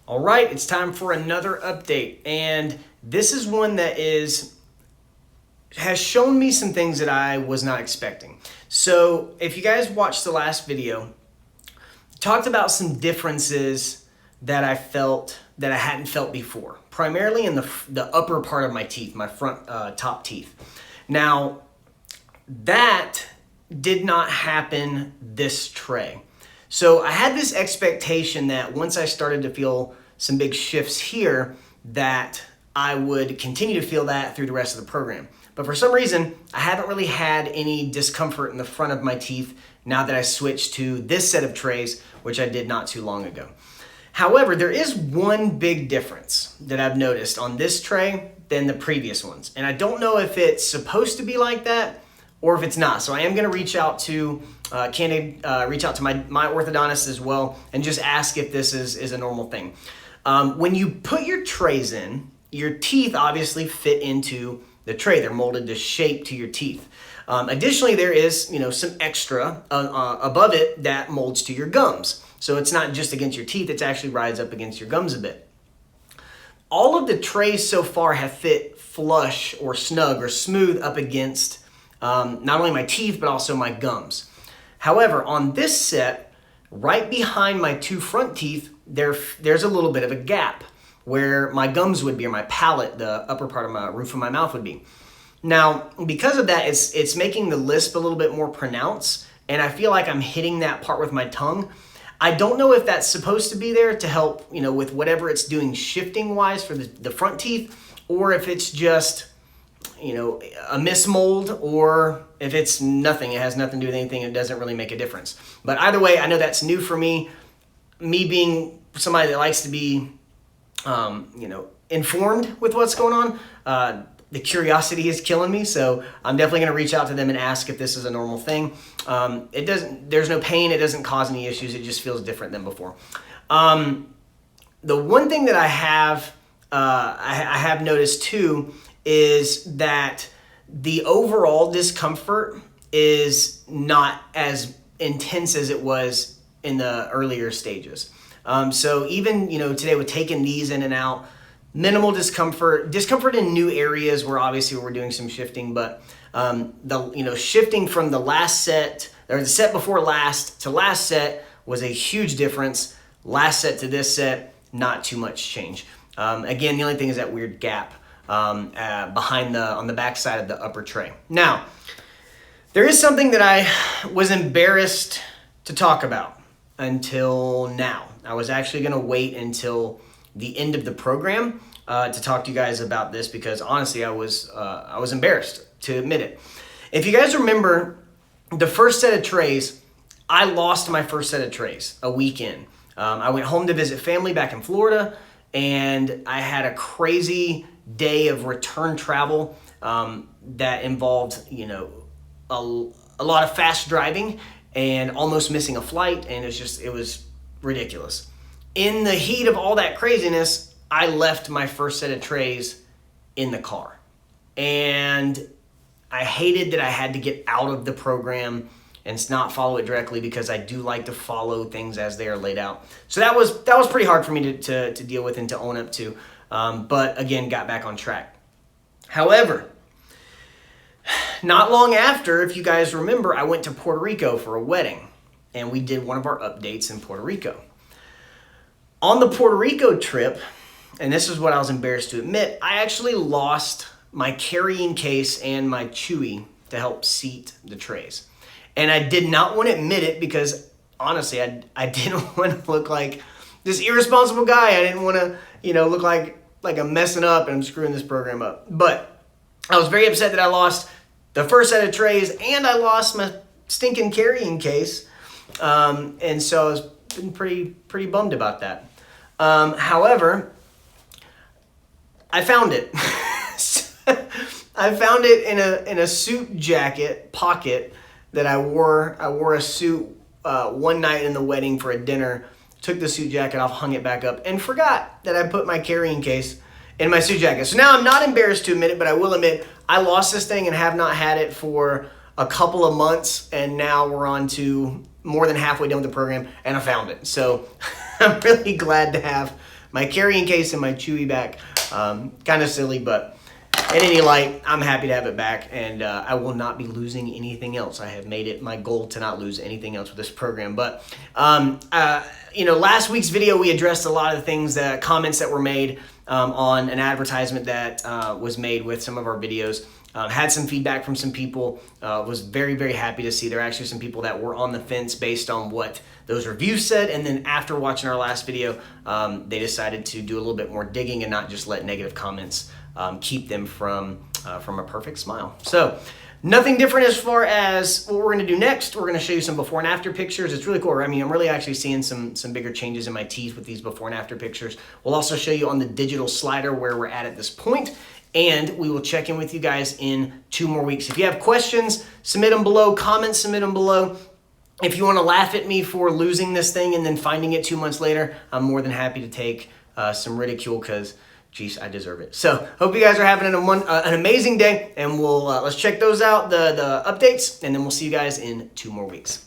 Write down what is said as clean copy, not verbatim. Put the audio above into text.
All right, it's time for another update, and this is one that has shown me some things that I was not expecting. So if you guys watched the last video, talked about some differences that I felt that I hadn't felt before, primarily in the upper part of my teeth, my front top teeth. Now, that did not happen this tray. So I had this expectation that once I started to feel some big shifts here, that I would continue to feel that through the rest of the program. But for some reason, I haven't really had any discomfort in the front of my teeth now that I switched to this set of trays, which I did not too long ago. However, there is one big difference that I've noticed on this tray than the previous ones. And I don't know if it's supposed to be like that or if it's not. So I am going to reach out to Candid, reach out to my orthodontist as well, and just ask if this is a normal thing. When you put your trays in, your teeth obviously fit into the tray. They're molded to shape to your teeth. Additionally, there is some extra above it that molds to your gums. So it's not just against your teeth, it actually rides up against your gums a bit. All of the trays so far have fit flush or snug or smooth up against not only my teeth, but also my gums. However, on this set, right behind my two front teeth, there's a little bit of a gap where my gums would be, or my palate, the upper part of my roof of my mouth would be. Now, because of that, it's making the lisp a little bit more pronounced, and I feel like I'm hitting that part with my tongue. I don't know if that's supposed to be there to help, with whatever it's doing shifting-wise for the front teeth, or if it's just a mismold, or if it's nothing, it has nothing to do with anything, it doesn't really make a difference. But either way, I know that's new for me. Me being somebody that likes to be, informed with what's going on, the curiosity is killing me, so I'm definitely going to reach out to them and ask if this is a normal thing. There's no pain, it doesn't cause any issues, it just feels different than before. The one thing that I have noticed too is that the overall discomfort is not as intense as it was in the earlier stages. So even, today with taking these in and out, minimal discomfort in new areas where obviously we're doing some shifting, but shifting from the last set, or the set before last to last set was a huge difference. Last set to this set, not too much change. Again, the only thing is that weird gap on the back side of the upper tray. Now, there is something that I was embarrassed to talk about until now. I was actually going to wait until the end of the program to talk to you guys about this, because honestly, I was embarrassed to admit it. If you guys remember the first set of trays, I lost my first set of trays a week in. I went home to visit family back in Florida, and I had a crazy day of return travel that involved, a lot of fast driving and almost missing a flight, and it was ridiculous. In the heat of all that craziness, I left my first set of trays in the car, and I hated that I had to get out of the program and not follow it directly, because I do like to follow things as they are laid out. So that was pretty hard for me to deal with and to own up to. But again, got back on track. However, not long after, if you guys remember, I went to Puerto Rico for a wedding, and we did one of our updates in Puerto Rico. On the Puerto Rico trip, and this is what I was embarrassed to admit, I actually lost my carrying case and my chewy to help seat the trays. And I did not want to admit it, because honestly, I didn't want to look like this irresponsible guy. I didn't want to, look like I'm messing up and I'm screwing this program up. But I was very upset that I lost the first set of trays and I lost my stinking carrying case. And so I was been pretty bummed about that. However, I found it. I found it in a suit jacket pocket that I wore. I wore a suit one night in the wedding for a dinner, took the suit jacket off, hung it back up, and forgot that I put my carrying case in my suit jacket. So now I'm not embarrassed to admit it, but I will admit I lost this thing and have not had it for a couple of months, and now we're on to more than halfway done with the program, and I found it. So I'm really glad to have my carrying case and my Chewy back. Kind of silly, but at any light, I'm happy to have it back, and I will not be losing anything else. I have made it my goal to not lose anything else with this program. But, you know, last week's video, we addressed a lot of the things, comments that were made on an advertisement that was made with some of our videos. Had some feedback from some people. Was very, very happy to see there are actually some people that were on the fence based on what those reviews said. And then after watching our last video, they decided to do a little bit more digging and not just let negative comments keep them from a perfect smile. So nothing different as far as what we're going to do next. We're going to show you some before and after pictures. It's really cool. I mean, I'm really actually seeing some bigger changes in my teeth with these before and after pictures. We'll also show you on the digital slider where we're at this point. And we will check in with you guys in 2 more weeks. If you have questions, submit them below. Comments, submit them below. If you want to laugh at me for losing this thing and then finding it 2 months later, I'm more than happy to take some ridicule because, geez, I deserve it. So hope you guys are having an amazing day, and we'll let's check those out, the updates, and then we'll see you guys in 2 more weeks.